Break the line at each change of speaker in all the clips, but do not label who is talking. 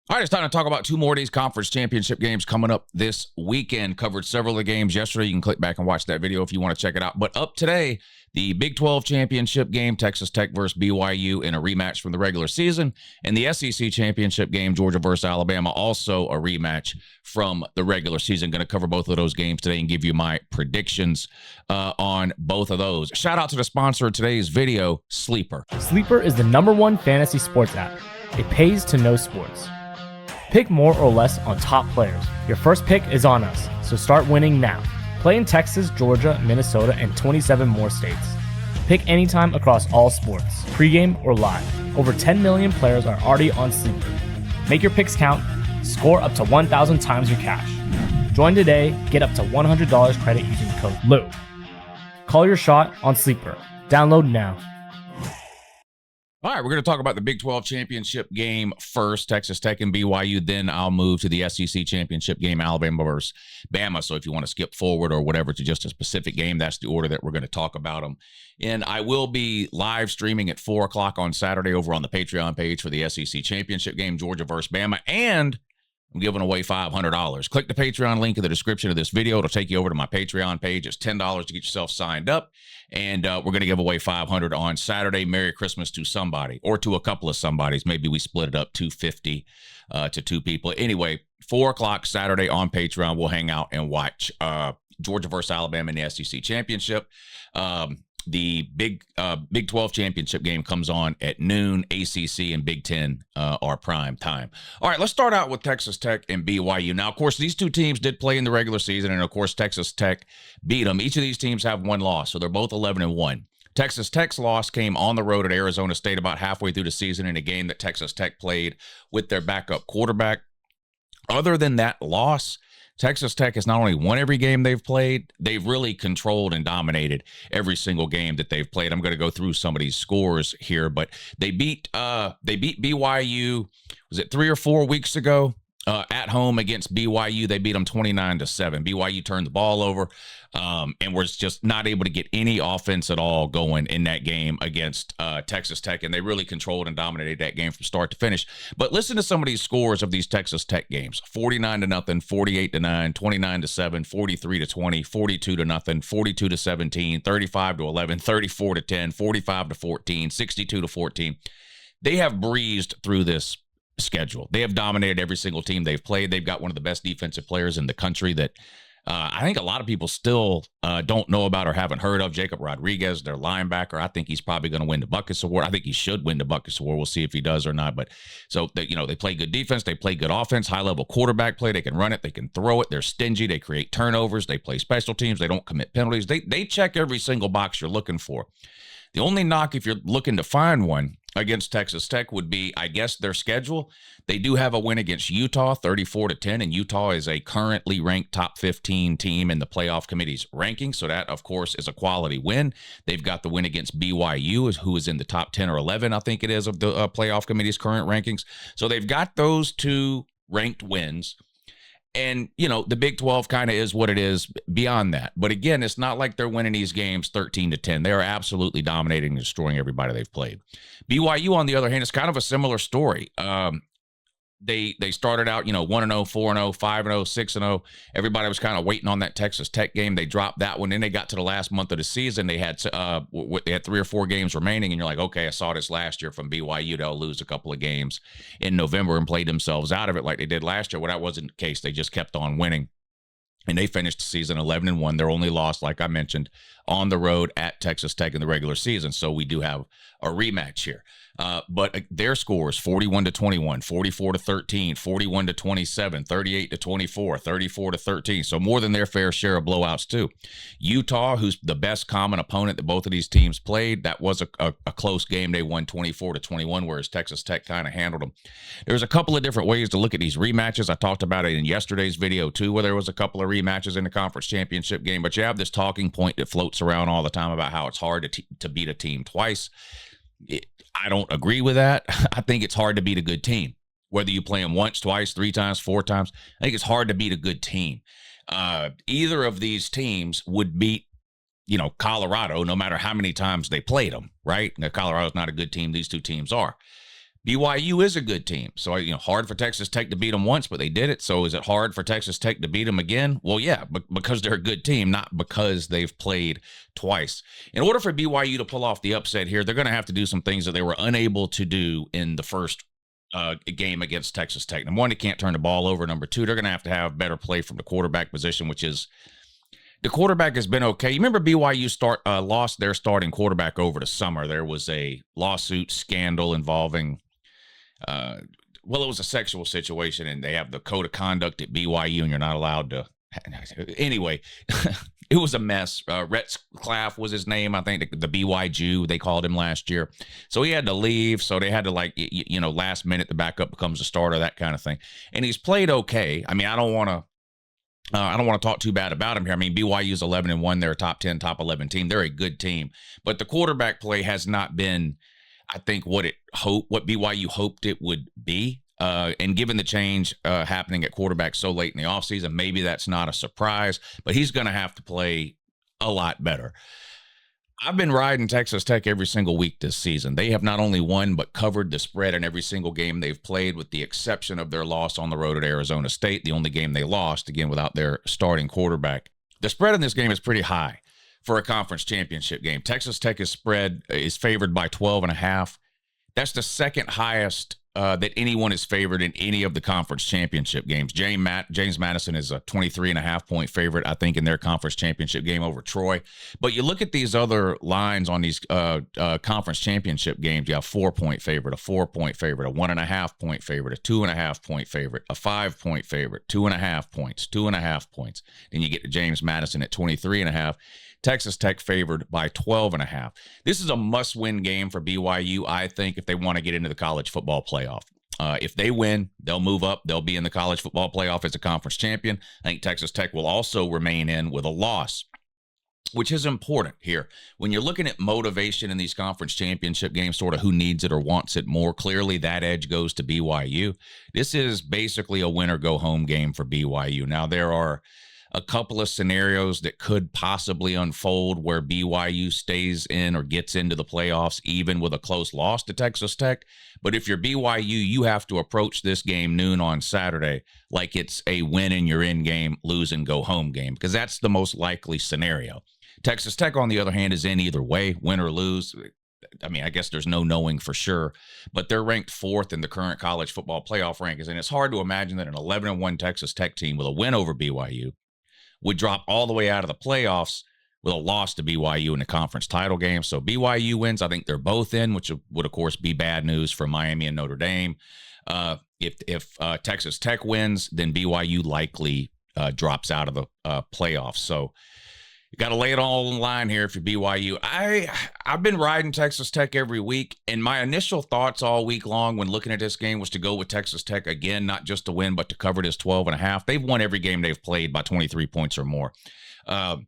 All right, it's time to talk about two more of these conference championship games coming up this weekend. Covered several of the games yesterday. You can click back and watch that video if you want to check it out. But up today, the Big 12 championship game, Texas Tech versus BYU in a rematch from the regular season. And the SEC championship game, Georgia versus Alabama, also a rematch from the regular season. Going to cover both of those games today and give you my predictions on both of those. Shout out to the sponsor of today's video, Sleeper.
Sleeper is the #1 fantasy sports app. It pays to know sports. Pick more or less on top players. Your first pick is on us, so start winning now. Play in Texas, Georgia, Minnesota, and 27 more states. Pick anytime across all sports, pregame or live. Over 10 million players are already on Sleeper. Make your picks count. Score up to 1,000 times your cash. Join today. Get up to $100 credit using code LOU. Call your shot on Sleeper. Download now.
All right, we're going to talk about the Big 12 championship game first, Texas Tech and BYU. Then I'll move to the SEC championship game, Alabama versus Bama. So if you want to skip forward or whatever to just a specific game, that's the order that we're going to talk about them. And I will be live streaming at 4 o'clock on Saturday over on the Patreon page for the SEC championship game, Georgia versus Bama. And I'm giving away $500. Click the Patreon link in the description of this video. It'll take you over to my Patreon page. It's $10 to get yourself signed up. And we're going to give away $500 on Saturday. Merry Christmas to somebody or to a couple of somebodies. Maybe we split it up $250 to two people. Anyway, 4 o'clock Saturday on Patreon. We'll hang out and watch Georgia versus Alabama in the SEC championship. The Big 12 championship game comes on at noon. ACC and Big 10 are prime time. All right, let's start out with Texas Tech and BYU. Now, of course, these two teams did play in the regular season, and, of course, Texas Tech beat them. Each of these teams have one loss, so they're both 11-1. Texas Tech's loss came on the road at Arizona State about halfway through the season in a game that Texas Tech played with their backup quarterback. Other than that loss, Texas Tech has not only won every game they've played, they've really controlled and dominated every single game that they've played. I'm going to go through some of these scores here, but they beat BYU, was it 3 or 4 weeks ago? At home against BYU, they beat them 29-7. BYU turned the ball over and was just not able to get any offense at all going in that game against Texas Tech, and they really controlled and dominated that game from start to finish. But listen to some of these scores of these Texas Tech games: 49-0, 48-9, 29-7, 43-20, 42-0, 42-17, 35-11, 34-10, 45-14, 62-14. They have breezed through this schedule. They have dominated every single team they've played. They've got one of the best defensive players in the country that I think a lot of people still don't know about or haven't heard of. Jacob Rodriguez, their linebacker. I think he's probably going to win the Buckets Award. I think he should win the Buckets Award. We'll see if he does or not. But so they play good defense. They play good offense, high level quarterback play. They can run it. They can throw it. They're stingy. They create turnovers. They play special teams. They don't commit penalties. They check every single box you're looking for. The only knock, if you're looking to find one, against Texas Tech would be, I guess, their schedule. They do have a win against Utah, 34-10, and Utah is a currently ranked top 15 team in the playoff committee's ranking, so that, of course, is a quality win. They've got the win against BYU, who is in the top 10 or 11, I think it is, of the playoff committee's current rankings. So they've got those two ranked wins. And, the Big 12 kind of is what it is beyond that. But again, it's not like they're winning these games 13-10. They are absolutely dominating and destroying everybody they've played. BYU, on the other hand, is kind of a similar story. They started out, 1-0, 4-0, 5-0, 6-0. Everybody was kind of waiting on that Texas Tech game. They dropped that one. Then they got to the last month of the season. They had 3 or 4 games remaining, and you're like, okay, I saw this last year from BYU. They'll lose a couple of games in November and play themselves out of it like they did last year. Well, that wasn't the case. They just kept on winning. And they finished the season 11-1. Their only loss, like I mentioned, on the road at Texas Tech in the regular season. So we do have a rematch here. But their scores: 41-21, 44-13, 41-27, 38-24, 34-13. So more than their fair share of blowouts too. Utah, who's the best common opponent that both of these teams played, that was a close game. They won 24-21, whereas Texas Tech kind of handled them. There's a couple of different ways to look at these rematches. I talked about it in yesterday's video too, where there was a couple of rematches in the conference championship game. But you have this talking point that floats around all the time about how it's hard to beat a team twice. I don't agree with that. I think it's hard to beat a good team. Whether you play them once, twice, 3 times, 4 times, I think it's hard to beat a good team. Either of these teams would beat, Colorado, no matter how many times they played them, right? Now, Colorado's not a good team. These two teams are. BYU is a good team. So, hard for Texas Tech to beat them once, but they did it. So is it hard for Texas Tech to beat them again? Well, yeah, because they're a good team, not because they've played twice. In order for BYU to pull off the upset here, they're going to have to do some things that they were unable to do in the first game against Texas Tech. Number one, they can't turn the ball over. Number two, they're going to have better play from the quarterback position, which is the quarterback has been okay. You remember BYU lost their starting quarterback over the summer. There was a lawsuit scandal involving well, it was a sexual situation, and they have the code of conduct at BYU, and you're not allowed to. Anyway, it was a mess. Retzlaff was his name, I think, the BY Jew, they called him last year. So he had to leave, so they had to, last minute, the backup becomes a starter, that kind of thing. And he's played okay. I mean, I don't want to talk too bad about him here. I mean, BYU's 11-1. They're a top 10, top 11 team. They're a good team. But the quarterback play has not been, I think, what BYU hoped it would be. And given the change happening at quarterback so late in the offseason, maybe that's not a surprise, but he's going to have to play a lot better. I've been riding Texas Tech every single week this season. They have not only won, but covered the spread in every single game they've played, with the exception of their loss on the road at Arizona State, the only game they lost, again, without their starting quarterback. The spread in this game is pretty high for a conference championship game. Texas Tech is favored by 12.5. That's the second highest that anyone is favored in any of the conference championship games. James Madison is a 23.5 point favorite, I think, in their conference championship game over Troy. But you look at these other lines on these conference championship games. You have 4-point favorite, a 4-point favorite, a 1.5 point favorite, a 2.5 point favorite, a 5-point favorite, 2.5 points, 2.5 points. Then you get to James Madison at 23.5. Texas Tech favored by 12.5. This is a must-win game for BYU, I think, if they want to get into the college football playoff. If they win, they'll move up. They'll be in the college football playoff as a conference champion. I think Texas Tech will also remain in with a loss, which is important here. When you're looking at motivation in these conference championship games, sort of who needs it or wants it more, clearly that edge goes to BYU. This is basically a win-or-go-home game for BYU. Now, there are a couple of scenarios that could possibly unfold where BYU stays in or gets into the playoffs, even with a close loss to Texas Tech. But if you're BYU, you have to approach this game noon on Saturday like it's a win and you're in game, lose and go home game, because that's the most likely scenario. Texas Tech, on the other hand, is in either way, win or lose. I mean, I guess there's no knowing for sure, but they're ranked 4th in the current college football playoff rankings. And it's hard to imagine that an 11-1 Texas Tech team with a win over BYU would drop all the way out of the playoffs with a loss to BYU in the conference title game. So BYU wins. I think they're both in, which would, of course, be bad news for Miami and Notre Dame. If Texas Tech wins, then BYU likely drops out of the playoffs. So you got to lay it all on the line here if you're BYU. I've been riding Texas Tech every week, and my initial thoughts all week long when looking at this game was to go with Texas Tech again, not just to win, but to cover this 12.5. They've won every game they've played by 23 points or more. I've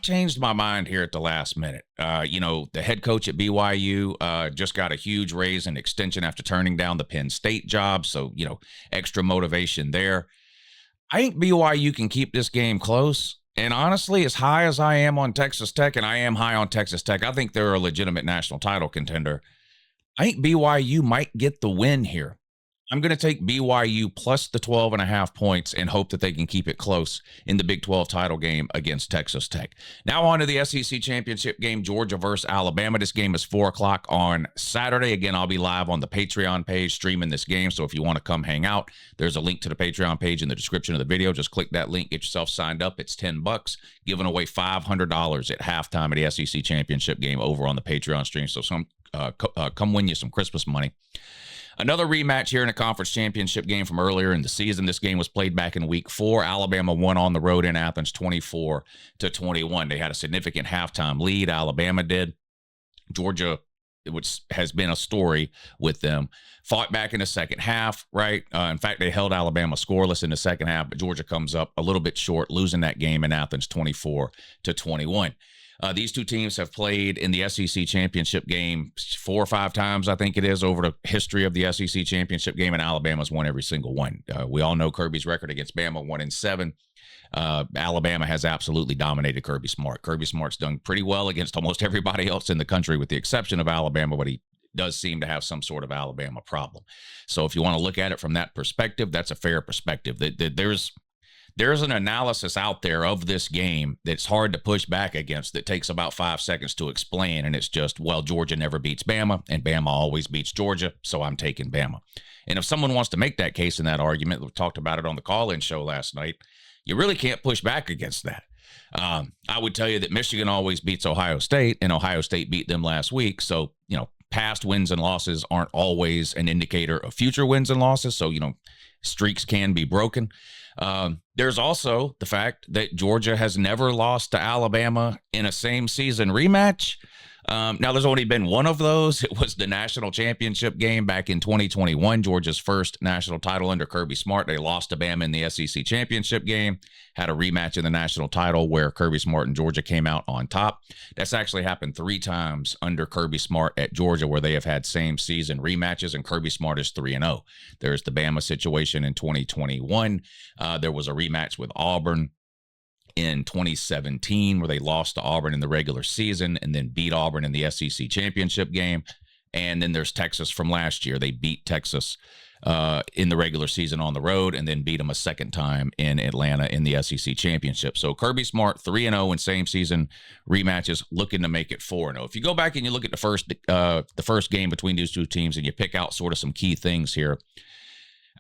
changed my mind here at the last minute. The head coach at BYU just got a huge raise and extension after turning down the Penn State job, so, extra motivation there. I think BYU can keep this game close. And honestly, as high as I am on Texas Tech, and I am high on Texas Tech, I think they're a legitimate national title contender. I think BYU might get the win here. I'm going to take BYU plus the 12.5 points and hope that they can keep it close in the Big 12 title game against Texas Tech. Now on to the SEC championship game, Georgia versus Alabama. This game is 4 o'clock on Saturday. Again, I'll be live on the Patreon page streaming this game. So if you want to come hang out, there's a link to the Patreon page in the description of the video. Just click that link, get yourself signed up. It's $10, giving away $500 at halftime of the SEC championship game over on the Patreon stream. So come win you some Christmas money. Another rematch here in a conference championship game from earlier in the season. This game was played back in week 4. Alabama won on the road in Athens 24-21. They had a significant halftime lead. Alabama did. Georgia, which has been a story with them, fought back in the second half, right? In fact, they held Alabama scoreless in the second half, but Georgia comes up a little bit short, losing that game in Athens 24-21. These two teams have played in the SEC championship game 4 or 5 times, I think it is, over the history of the SEC championship game, and Alabama's won every single one. We all know Kirby's record against Bama, 1-7. Alabama has absolutely dominated Kirby Smart. Kirby Smart's done pretty well against almost everybody else in the country, with the exception of Alabama, but he does seem to have some sort of Alabama problem. So if you want to look at it from that perspective, that's a fair perspective. There's an analysis out there of this game that's hard to push back against that takes about 5 seconds to explain, and it's just, well, Georgia never beats Bama, and Bama always beats Georgia, so I'm taking Bama. And if someone wants to make that case in that argument, we talked about it on the call-in show last night, you really can't push back against that. I would tell you that Michigan always beats Ohio State, and Ohio State beat them last week. So, past wins and losses aren't always an indicator of future wins and losses. So, streaks can be broken. There's also the fact that Georgia has never lost to Alabama in a same season rematch. Now, there's only been one of those. It was the national championship game back in 2021, Georgia's first national title under Kirby Smart. They lost to Bama in the SEC championship game, had a rematch in the national title where Kirby Smart and Georgia came out on top. That's actually happened 3 times under Kirby Smart at Georgia, where they have had same season rematches, and Kirby Smart is 3-0. There's the Bama situation in 2021. There was a rematch with Auburn in 2017, where they lost to Auburn in the regular season and then beat Auburn in the SEC championship game. And then there's Texas from last year. They beat Texas in the regular season on the road and then beat them a second time in Atlanta in the SEC championship. So Kirby Smart 3-0 in same season rematches, looking to make it 4-0. If you go back and you look at the first game between these two teams and you pick out sort of some key things here,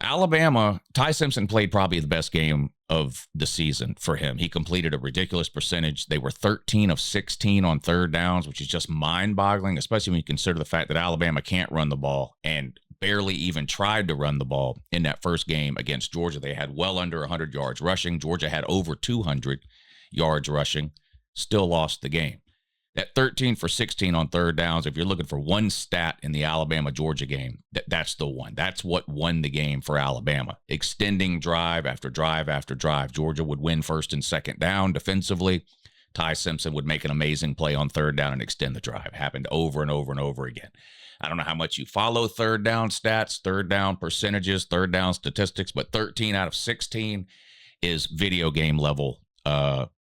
Alabama, Ty Simpson played probably the best game of the season for him. He completed a ridiculous percentage. They were 13 of 16 on third downs, which is just mind-boggling, especially when you consider the fact that Alabama can't run the ball and barely even tried to run the ball in that first game against Georgia. They had well under 100 yards rushing. Georgia had over 200 yards rushing, still lost the game. That 13 for 16 on third downs, if you're looking for one stat in the Alabama-Georgia game, that's the one. That's what won the game for Alabama. Extending drive after drive after drive. Georgia would win first and second down defensively. Ty Simpson would make an amazing play on third down and extend the drive. Happened over and over and over again. I don't know how much you follow third down stats, third down percentages, third down statistics, but 13 out of 16 is video game level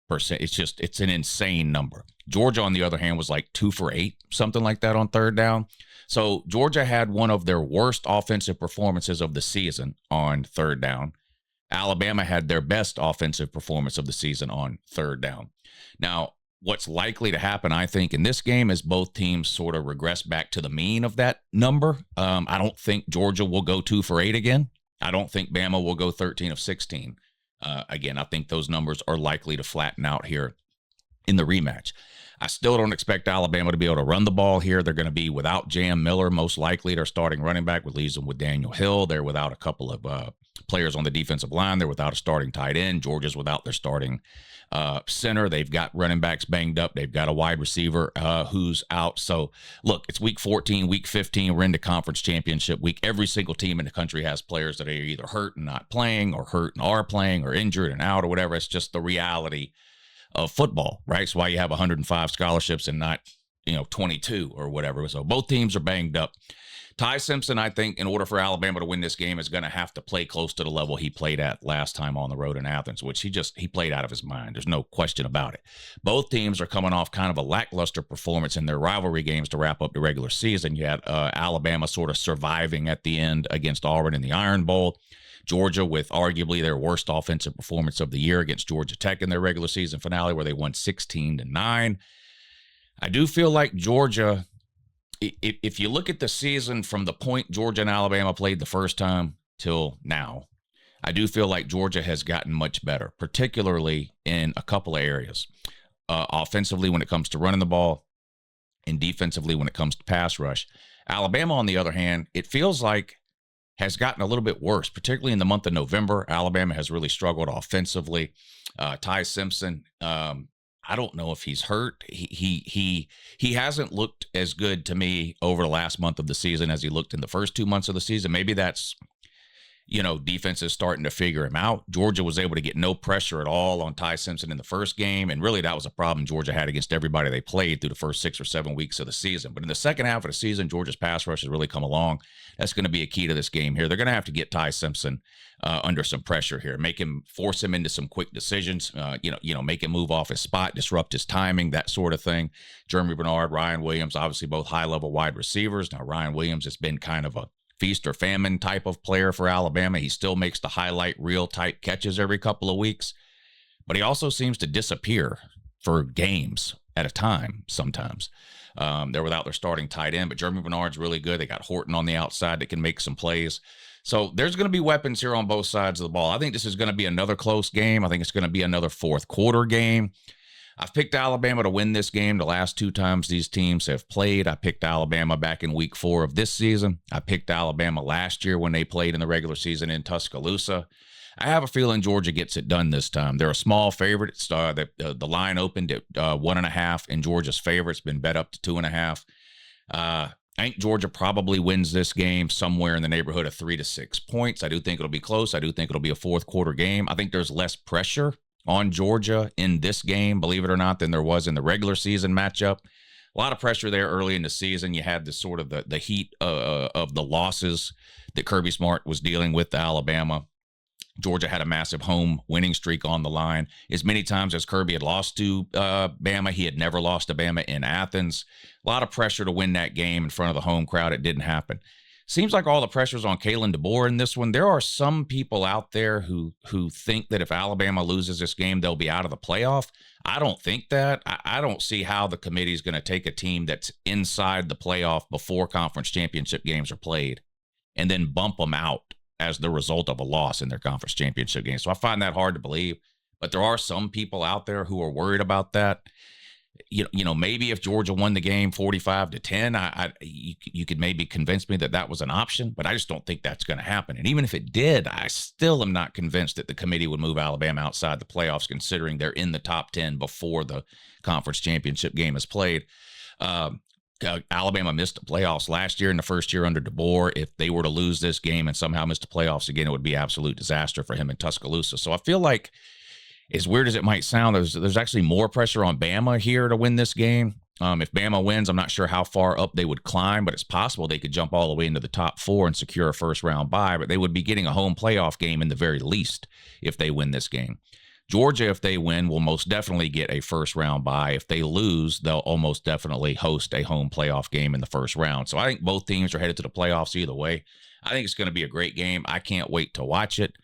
percent. It's an insane number. Georgia, on the other hand, was like 2 for 8, something like that on third down. So Georgia had one of their worst offensive performances of the season on third down. Alabama had their best offensive performance of the season on third down. Now, what's likely to happen, I think, in this game is both teams sort of regress back to the mean of that number. I don't think Georgia will go 2 for 8 again. I don't think Bama will go 13 of 16. Again, I think those numbers are likely to flatten out here in the rematch. I still don't expect Alabama to be able to run the ball here. They're going to be without Jam Miller, most likely. Their starting running back, which leaves them with Daniel Hill. They're without a couple of players on the defensive line. They're without a starting tight end. Georgia's without their starting center. They've got running backs banged up. They've got a wide receiver who's out. So, look, it's week 14, week 15. We're into conference championship week. Every single team in the country has players that are either hurt and not playing, or hurt and are playing, or injured and out, or whatever. It's just the reality of football, right? It's why you have 105 scholarships and not, 22 or whatever. So both teams are banged up. Ty Simpson, I think, in order for Alabama to win this game, is going to have to play close to the level he played at last time on the road in Athens, which he played out of his mind. There's no question about it. Both teams are coming off kind of a lackluster performance in their rivalry games to wrap up the regular season. You had Alabama sort of surviving at the end against Auburn in the Iron Bowl. Georgia with arguably their worst offensive performance of the year against Georgia Tech in their regular season finale, where they won 16-9. I do feel like Georgia, if you look at the season from the point Georgia and Alabama played the first time till now, I do feel like Georgia has gotten much better, particularly in a couple of areas. Offensively, when it comes to running the ball, and defensively when it comes to pass rush. Alabama, on the other hand, it feels like has gotten a little bit worse, particularly in the month of November. Alabama has really struggled offensively. Ty Simpson, I don't know if he's hurt. He hasn't looked as good to me over the last month of the season as he looked in the first 2 months of the season. Maybe that's defense is starting to figure him out. Georgia was able to get no pressure at all on Ty Simpson in the first game, and really that was a problem Georgia had against everybody they played through the first 6 or 7 weeks of the season. But in the second half of the season, Georgia's pass rush has really come along. That's going to be a key to this game here. They're going to have to get Ty Simpson under some pressure here, force him into some quick decisions, make him move off his spot, disrupt his timing, that sort of thing. Jeremy Bernard, Ryan Williams, obviously both high-level wide receivers. Now, Ryan Williams has been kind of a feast or famine type of player for Alabama. He still makes the highlight reel type catches every couple of weeks, but he also seems to disappear for games at a time sometimes. They're without their starting tight end, but Jeremy Bernard's really good. They got Horton on the outside that can make some plays. So there's going to be weapons here on both sides of the ball. I think this is going to be another close game. I think it's going to be another fourth quarter game. I've picked Alabama to win this game the last 2 times these teams have played. I picked Alabama back in week 4 of this season. I picked Alabama last year when they played in the regular season in Tuscaloosa. I have a feeling Georgia gets it done this time. They're a small favorite. It's, the line opened at 1.5 in Georgia's favor. It's been bet up to 2.5. I think Georgia probably wins this game somewhere in the neighborhood of 3 to 6 points. I do think it'll be close. I do think it'll be a fourth quarter game. I think there's less pressure on Georgia in this game, believe it or not, than there was in the regular season matchup. A lot of pressure there early in the season. You had this sort of the heat of the losses that Kirby Smart was dealing with to Alabama. Georgia had a massive home winning streak on the line. As many times as Kirby had lost to Bama, he had never lost to Bama in Athens. A lot of pressure to win that game in front of the home crowd. It didn't happen. Seems like all the pressure's on Kalen DeBoer in this one. There are some people out there who think that if Alabama loses this game, they'll be out of the playoff. I don't think that. I don't see how the committee is going to take a team that's inside the playoff before conference championship games are played and then bump them out as the result of a loss in their conference championship game. So I find that hard to believe. But there are some people out there who are worried about that. Maybe if Georgia won the game 45-10, you could maybe convince me that was an option, but I just don't think that's going to happen. And even if it did, I still am not convinced that the committee would move Alabama outside the playoffs, considering they're in the top 10 before the conference championship game is played. Alabama missed the playoffs last year in the first year under DeBoer. If they were to lose this game and somehow miss the playoffs again, it would be absolute disaster for him in Tuscaloosa. So I feel like, as weird as it might sound, there's actually more pressure on Bama here to win this game. If Bama wins, I'm not sure how far up they would climb, but it's possible they could jump all the way into the top 4 and secure a first-round bye, but they would be getting a home playoff game in the very least if they win this game. Georgia, if they win, will most definitely get a first-round bye. If they lose, they'll almost definitely host a home playoff game in the first round. So I think both teams are headed to the playoffs either way. I think it's going to be a great game. I can't wait to watch it.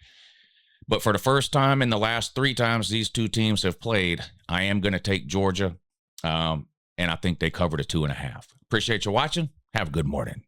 But for the first time in the last 3 times these 2 teams have played, I am going to take Georgia, and I think they covered a 2.5. Appreciate you watching. Have a good morning.